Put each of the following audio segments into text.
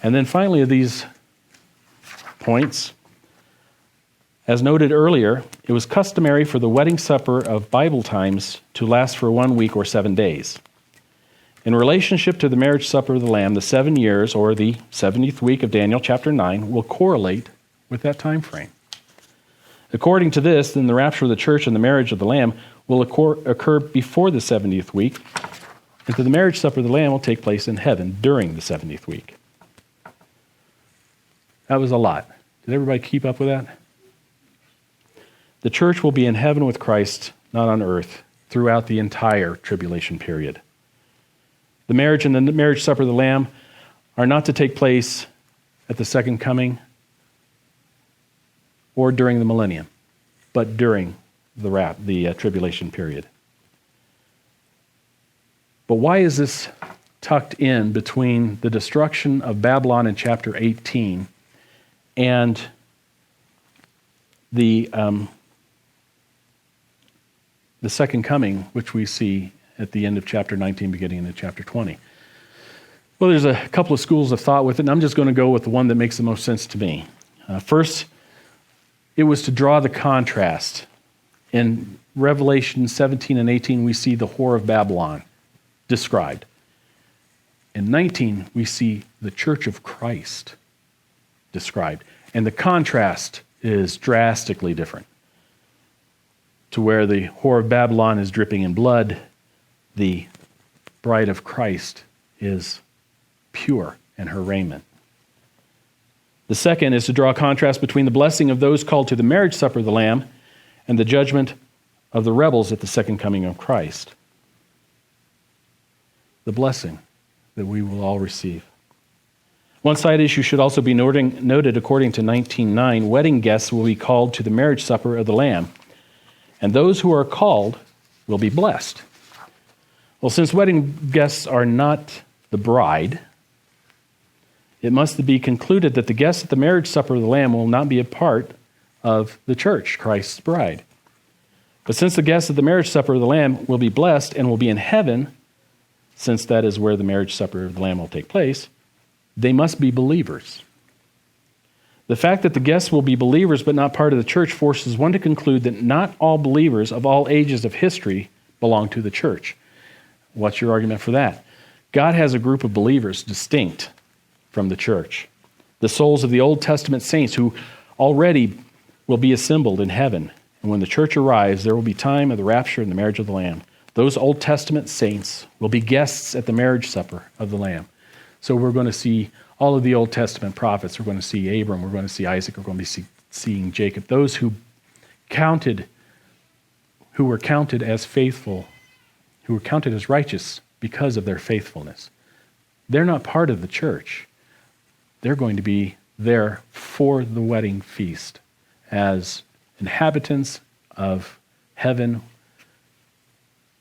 And then finally, of these points, as noted earlier, it was customary for the wedding supper of Bible times to last for 1 week or 7 days. In relationship to the marriage supper of the Lamb, the 7 years, or the 70th week of Daniel chapter 9, will correlate with that time frame. According to this, then the rapture of the church and the marriage of the Lamb will occur before the 70th week, and the marriage supper of the Lamb will take place in heaven during the 70th week. That was a lot. Did everybody keep up with that? The church will be in heaven with Christ, not on earth, throughout the entire tribulation period. The marriage and the marriage supper of the Lamb are not to take place at the second coming or during the millennium, but during the tribulation period. But why is this tucked in between the destruction of Babylon in chapter 18 and the second coming, which we see at the end of chapter 19, beginning of chapter 20? Well, there's a couple of schools of thought with it, and I'm just going to go with the one that makes the most sense to me. First, it was to draw the contrast. In Revelation 17 and 18, we see the whore of Babylon described. In 19, we see the church of Christ described. And the contrast is drastically different. To where the whore of Babylon is dripping in blood, the bride of Christ is pure in her raiment. The second is to draw a contrast between the blessing of those called to the marriage supper of the Lamb and the judgment of the rebels at the second coming of Christ. The blessing that we will all receive. One side issue should also be noted according to 19:9, wedding guests will be called to the marriage supper of the Lamb, and those who are called will be blessed. Well, since wedding guests are not the bride, it must be concluded that the guests at the marriage supper of the Lamb will not be a part of the church, Christ's bride. But since the guests at the marriage supper of the Lamb will be blessed and will be in heaven, since that is where the marriage supper of the Lamb will take place, they must be believers. The fact that the guests will be believers but not part of the church forces one to conclude that not all believers of all ages of history belong to the church. What's your argument for that? God has a group of believers distinct from the church. The souls of the Old Testament saints who already will be assembled in heaven. And when the church arrives, there will be time of the rapture and the marriage of the Lamb. Those Old Testament saints will be guests at the marriage supper of the Lamb. So we're going to see all of the Old Testament prophets. We're going to see Abram. We're going to see Isaac. We're going to be seeing Jacob. Those who were counted as faithful, who were counted as righteous because of their faithfulness. They're not part of the church. They're going to be there for the wedding feast as inhabitants of heaven.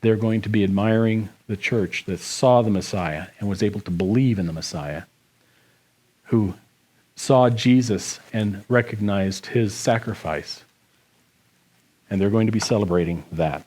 They're going to be admiring the church that saw the Messiah and was able to believe in the Messiah, who saw Jesus and recognized his sacrifice. And they're going to be celebrating that.